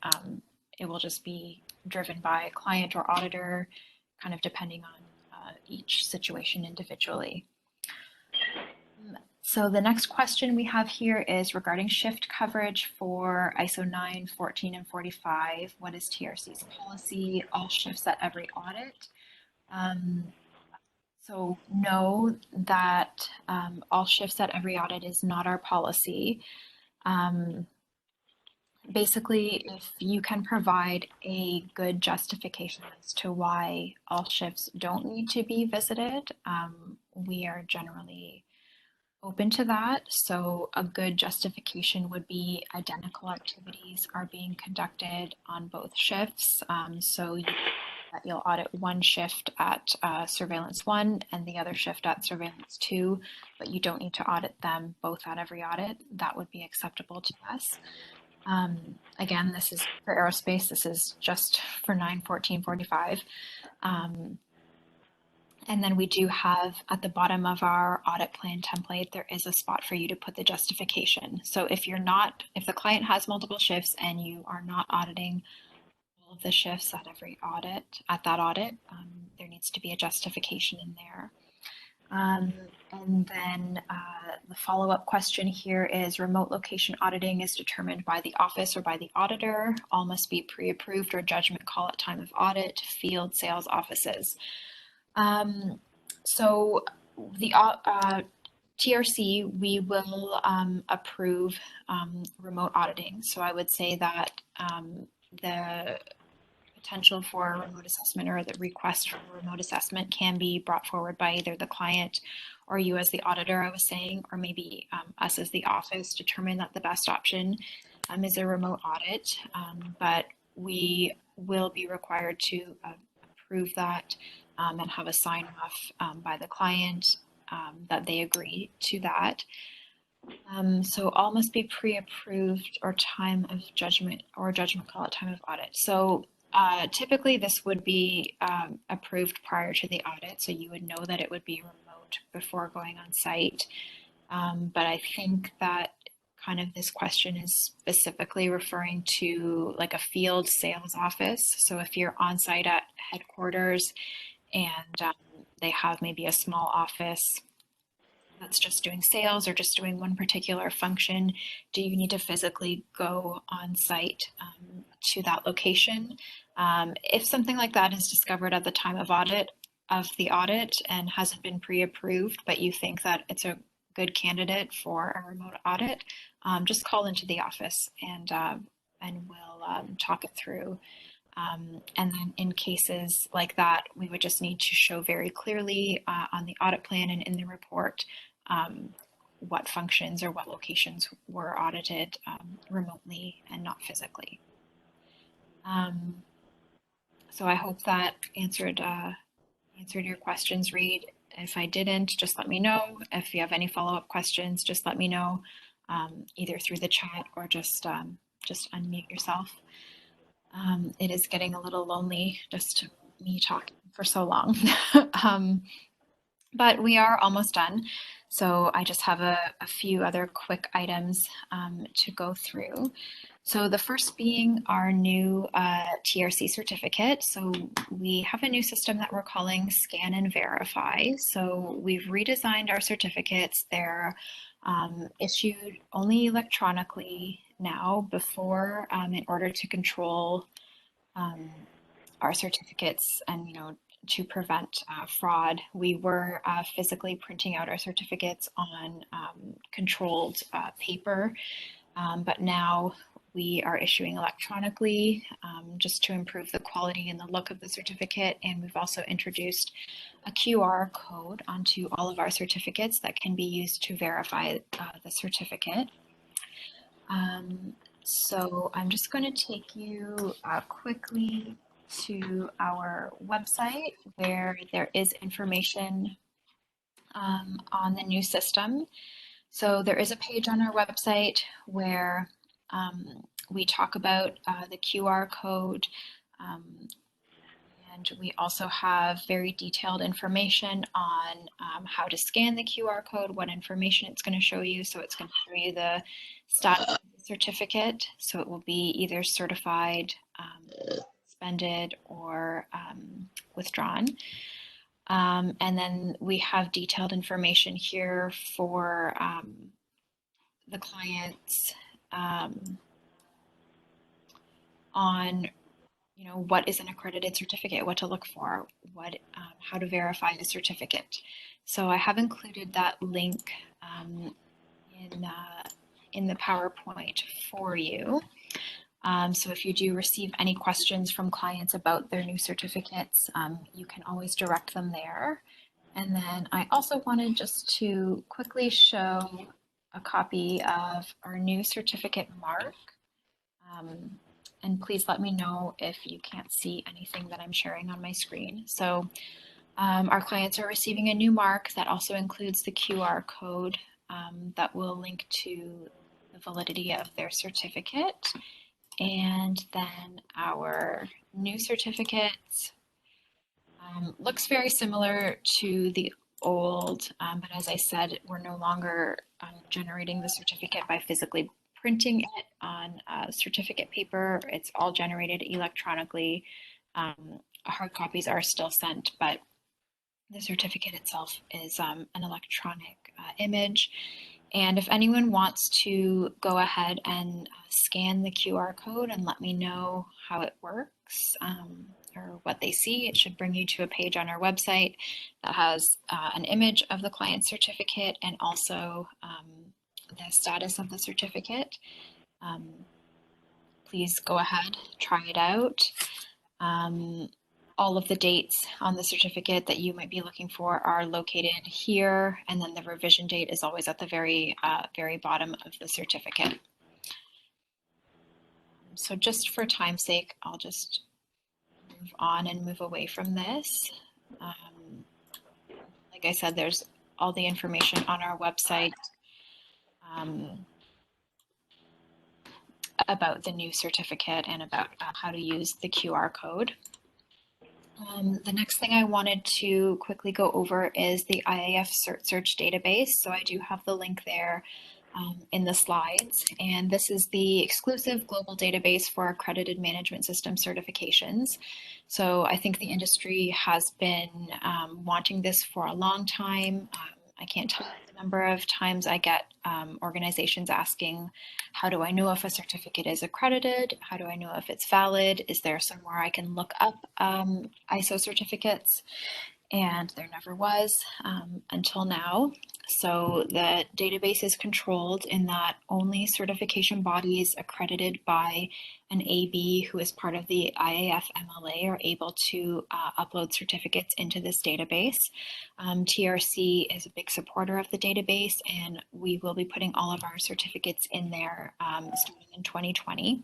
it will just be driven by client or auditor, kind of depending on each situation individually. So the next question we have here is regarding shift coverage for ISO 9, 14, and 45. What is TRC's policy? All shifts at every audit. So know that all shifts at every audit is not our policy. Basically, if you can provide a good justification as to why all shifts don't need to be visited, we are generally open to that. So a good justification would be identical activities are being conducted on both shifts. So you'll audit one shift at surveillance 1 and the other shift at surveillance 2, but you don't need to audit them both at every audit. That would be acceptable to us. Again, this is for aerospace. This is just for 9, 14, 45. And then we do have at the bottom of our audit plan template, there is a spot for you to put the justification. So if the client has multiple shifts and you are not auditing all of the shifts at every audit, there needs to be a justification in there. And then the follow-up question here is remote location auditing is determined by the office or by the auditor. All must be pre-approved or judgment call at time of audit, field sales offices. So the TRC, we will approve remote auditing. So I would say that the potential for remote assessment or the request for remote assessment can be brought forward by either the client or you as the auditor, I was saying, or maybe us as the office determine that the best option is a remote audit, but we will be required to approve that and have a sign off by the client that they agree to that. So all must be pre-approved or time of judgment or judgment call at time of audit. So typically this would be approved prior to the audit, so you would know that it would be remote before going on site. But I think that kind of this question is specifically referring to like a field sales office. So if you're on site at headquarters and they have maybe a small office that's just doing sales or just doing one particular function, do you need to physically go on site to that location? If something like that is discovered at the time of the audit and hasn't been pre-approved, but you think that it's a good candidate for a remote audit, just call into the office and we'll talk it through. And then in cases like that, we would just need to show very clearly on the audit plan and in the report what functions or what locations were audited remotely and not physically. So I hope that answered your questions, Reed. If I didn't, just let me know. If you have any follow-up questions, just let me know, either through the chat or just unmute yourself. It is getting a little lonely just me talking for so long. But we are almost done. So I just have a few other quick items to go through. So the first being our new TRC certificate. So we have a new system that we're calling Scan and Verify. So we've redesigned our certificates. They're issued only electronically now. Before, in order to control our certificates and to prevent fraud, we were physically printing out our certificates on controlled paper, but now we are issuing electronically just to improve the quality and the look of the certificate. And we've also introduced a QR code onto all of our certificates that can be used to verify the certificate. So I'm just going to take you quickly to our website where there is information on the new system. So there is a page on our website where we talk about the QR code, and we also have very detailed information on how to scan the QR code, what information it's going to show you. So it's going to show you the status of the certificate. So it will be either certified, suspended, or withdrawn. And then we have detailed information here for the clients on, you know, what is an accredited certificate, what to look for, what, how to verify a certificate. So I have included that link in the PowerPoint for you. So if you do receive any questions from clients about their new certificates, you can always direct them there. And then I also wanted just to quickly show a copy of our new certificate mark. And please let me know if you can't see anything that I'm sharing on my screen. So our clients are receiving a new mark that also includes the QR code that will link to the validity of their certificate. And then our new certificate looks very similar to the old, but as I said, we're no longer generating the certificate by physically printing it on certificate paper. It's all generated electronically. Hard copies are still sent, but the certificate itself is an electronic image. And if anyone wants to go ahead and scan the QR code and let me know how it works or what they see, it should bring you to a page on our website that has an image of the client certificate and also the status of the certificate. Please go ahead, try it out. All of the dates on the certificate that you might be looking for are located here, and then the revision date is always at the very bottom of the certificate. So just for time's sake, I'll just move on and move away from this. Like I said, there's all the information on our website about the new certificate and about how to use the QR code. The next thing I wanted to quickly go over is the IAF Cert Search database. So I do have the link there in the slides, and this is the exclusive global database for accredited management system certifications. So I think the industry has been wanting this for a long time. I can't tell you the number of times I get organizations asking, how do I know if a certificate is accredited? How do I know if it's valid? Is there somewhere I can look up ISO certificates? And there never was until now. So the database is controlled in that only certification bodies accredited by an AB who is part of the IAF MLA are able to upload certificates into this database. TRC is a big supporter of the database, and we will be putting all of our certificates in there starting in 2020.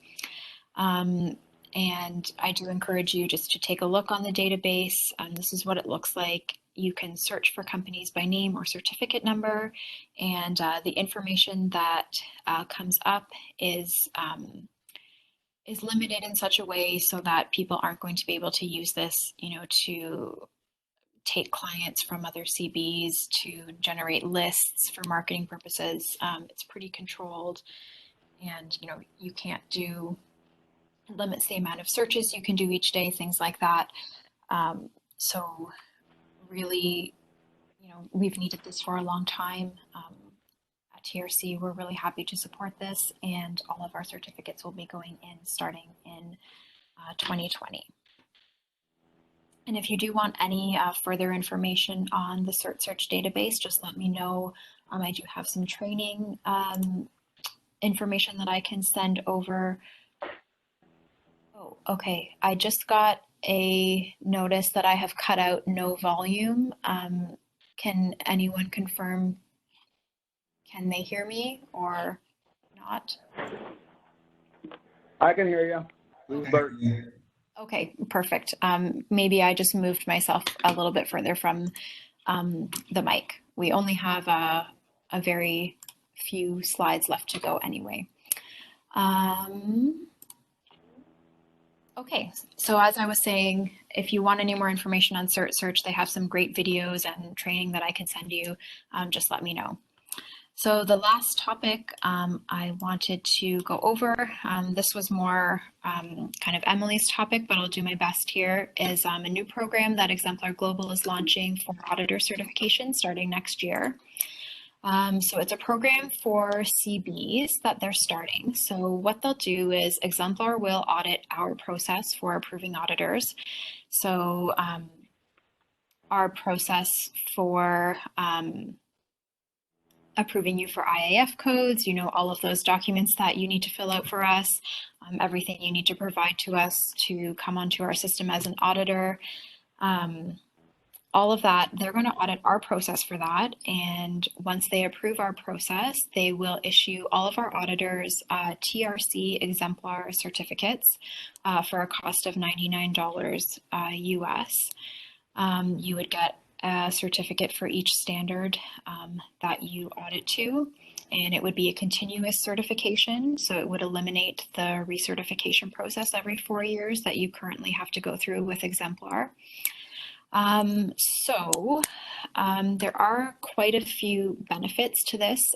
And I do encourage you just to take a look on the database. This is what it looks like. You can search for companies by name or certificate number, and the information that comes up is limited in such a way so that people aren't going to be able to use this, you know, to take clients from other CBs, to generate lists for marketing purposes. It's pretty controlled, and you know, you can't do limits the amount of searches you can do each day, things like that. So really, you know, we've needed this for a long time. At TRC, we're really happy to support this, and all of our certificates will be going in starting in 2020. And if you do want any further information on the Cert Search database, just let me know. I do have some training information that I can send over. Oh, okay. I just got a notice that I have cut out no volume. Can anyone confirm? Can they hear me or not? I can hear you. This is Bert. Okay, perfect. Maybe I just moved myself a little bit further from the mic. We only have a very few slides left to go anyway. Okay, so as I was saying, if you want any more information on Cert Search, they have some great videos and training that I can send you. Just let me know. So the last topic I wanted to go over, this was more kind of Emily's topic, but I'll do my best here, is a new program that Exemplar Global is launching for auditor certification starting next year. So it's a program for CBs that they're starting. So what they'll do is Exemplar will audit our process for approving auditors. So our process for approving you for IAF codes, you know, all of those documents that you need to fill out for us, everything you need to provide to us to come onto our system as an auditor. All of that, they're going to audit our process for that. And once they approve our process, they will issue all of our auditors TRC Exemplar certificates for a cost of $99 US. You would get a certificate for each standard that you audit to, and it would be a continuous certification. So it would eliminate the recertification process every 4 years that you currently have to go through with Exemplar. There are quite a few benefits to this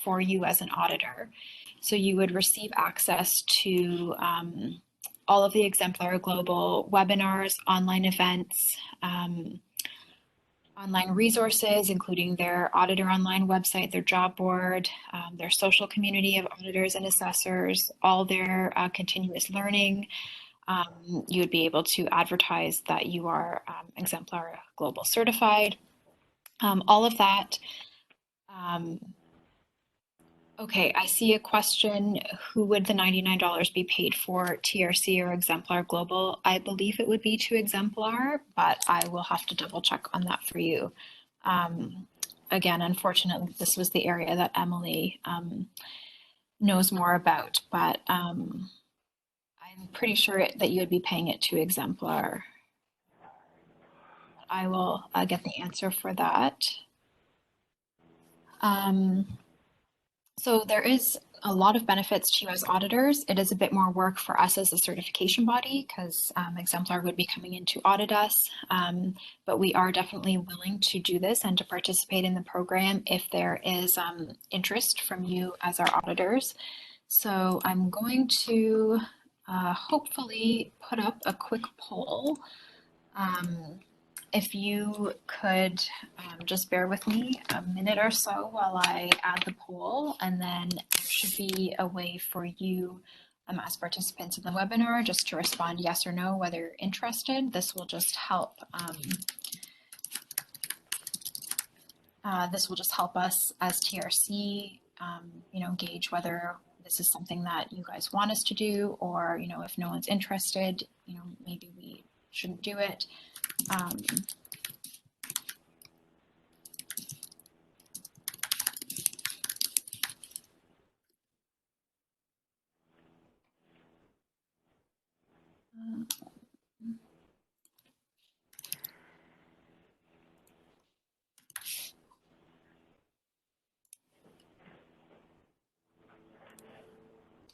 for you as an auditor. So you would receive access to all of the Exemplar Global webinars, online events, online resources, including their Auditor Online website, their job board, their social community of auditors and assessors, all their continuous learning. You would be able to advertise that you are Exemplar Global certified, all of that. Okay, I see a question. Who would the $99 be paid for, TRC or Exemplar Global? I believe it would be to Exemplar, but I will have to double check on that for you. Again, unfortunately, this was the area that Emily knows more about, but I'm pretty sure that you would be paying it to Exemplar. I will get the answer for that. So there is a lot of benefits to you as auditors. It is a bit more work for us as a certification body because Exemplar would be coming in to audit us, but we are definitely willing to do this and to participate in the program if there is interest from you as our auditors. So I'm going to hopefully put up a quick poll. If you could just bear with me a minute or so while I add the poll, and then there should be a way for you as participants in the webinar just to respond yes or no whether you're interested. This will just help us as TRC, gauge whether this is something that you guys want us to do, or if no one's interested, maybe we shouldn't do it.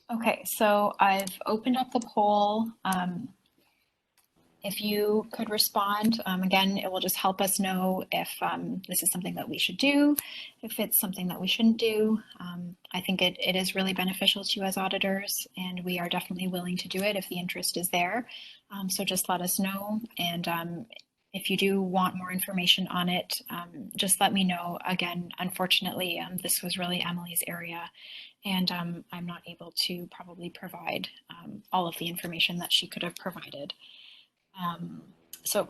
Okay, so I've opened up the poll. If you could respond, again, it will just help us know if this is something that we should do, if it's something that we shouldn't do. I think it is really beneficial to you as auditors, and we are definitely willing to do it if the interest is there. So just let us know, and if you do want more information on it, just let me know. Again, unfortunately, this was really Emily's area, and I'm not able to probably provide all of the information that she could have provided.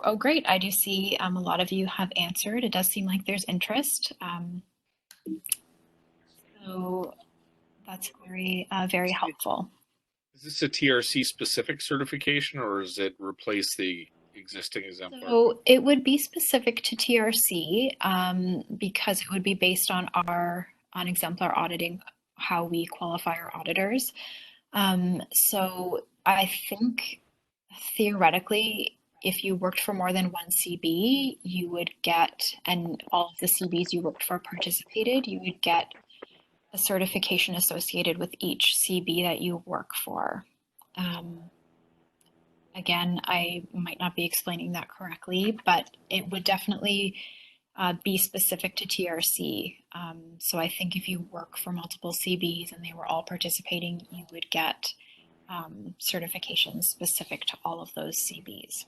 Oh great, I do see a lot of you have answered. It does seem like there's interest. So that's very, very helpful. Is this a TRC specific certification, or does it replace the existing Exemplar? So it would be specific to TRC because it would be based on Exemplar auditing, how we qualify our auditors. So I think theoretically, if you worked for more than one CB, you would get, and all of the CBs you worked for participated, you would get a certification associated with each CB that you work for. Again, I might not be explaining that correctly, but it would definitely be specific to TRC. So I think if you work for multiple CBs and they were all participating, you would get certifications specific to all of those CBs.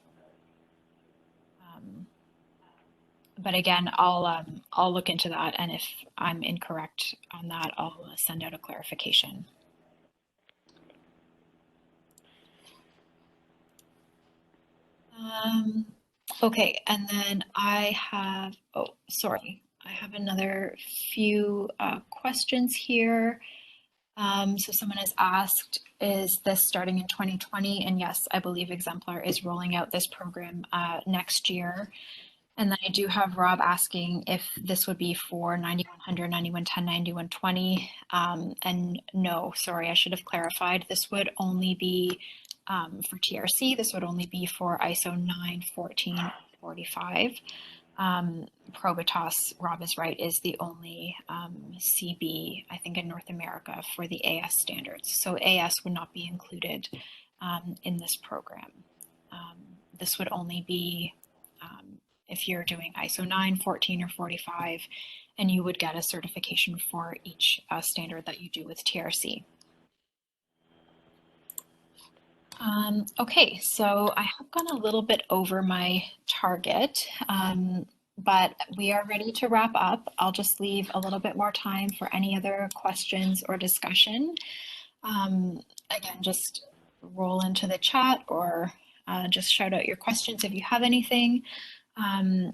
But again, I'll look into that, and if I'm incorrect on that, I'll send out a clarification. Okay, and then I have, oh, sorry, I have another few questions here. So someone has asked, is this starting in 2020? And yes, I believe Exemplar is rolling out this program next year. And then I do have Rob asking if this would be for 9100, 9110, 9120. And no, sorry, I should have clarified. This would only be for TRC. This would only be for ISO 91445. Probitas, Rob is right, is the only CB, I think, in North America for the AS standards. So AS would not be included in this program. This would only be if you're doing ISO 9, 14, or 45, and you would get a certification for each standard that you do with TRC. Okay, so I have gone a little bit over my target, but we are ready to wrap up. I'll just leave a little bit more time for any other questions or discussion. Again, just roll into the chat or just shout out your questions if you have anything.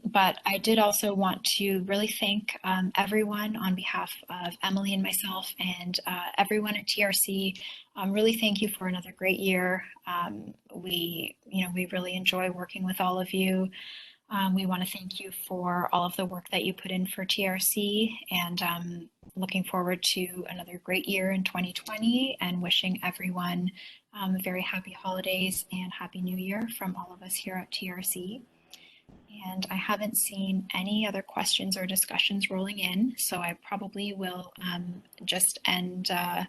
But I did also want to really thank everyone on behalf of Emily and myself and everyone at TRC. Really thank you for another great year. We really enjoy working with all of you. We want to thank you for all of the work that you put in for TRC, and looking forward to another great year in 2020, and wishing everyone very happy holidays and happy new year from all of us here at TRC. And I haven't seen any other questions or discussions rolling in, so I probably will just end the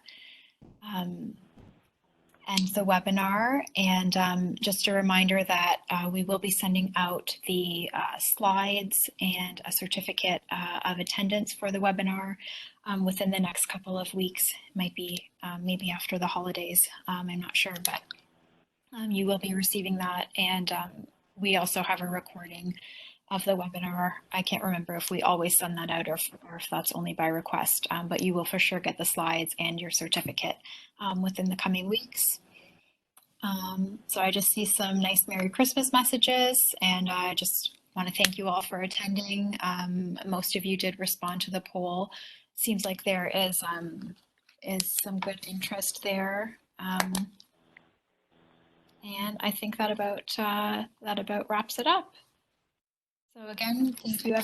webinar. And just a reminder that we will be sending out the slides and a certificate of attendance for the webinar within the next couple of weeks. It might be maybe after the holidays, I'm not sure, but you will be receiving that. And we also have a recording of the webinar. I can't remember if we always send that out or if that's only by request, but you will for sure get the slides and your certificate within the coming weeks. So I just see some nice Merry Christmas messages, and I just want to thank you all for attending. Most of you did respond to the poll. Seems like there is some good interest there. And I think that about wraps it up. So again, thank you everyone.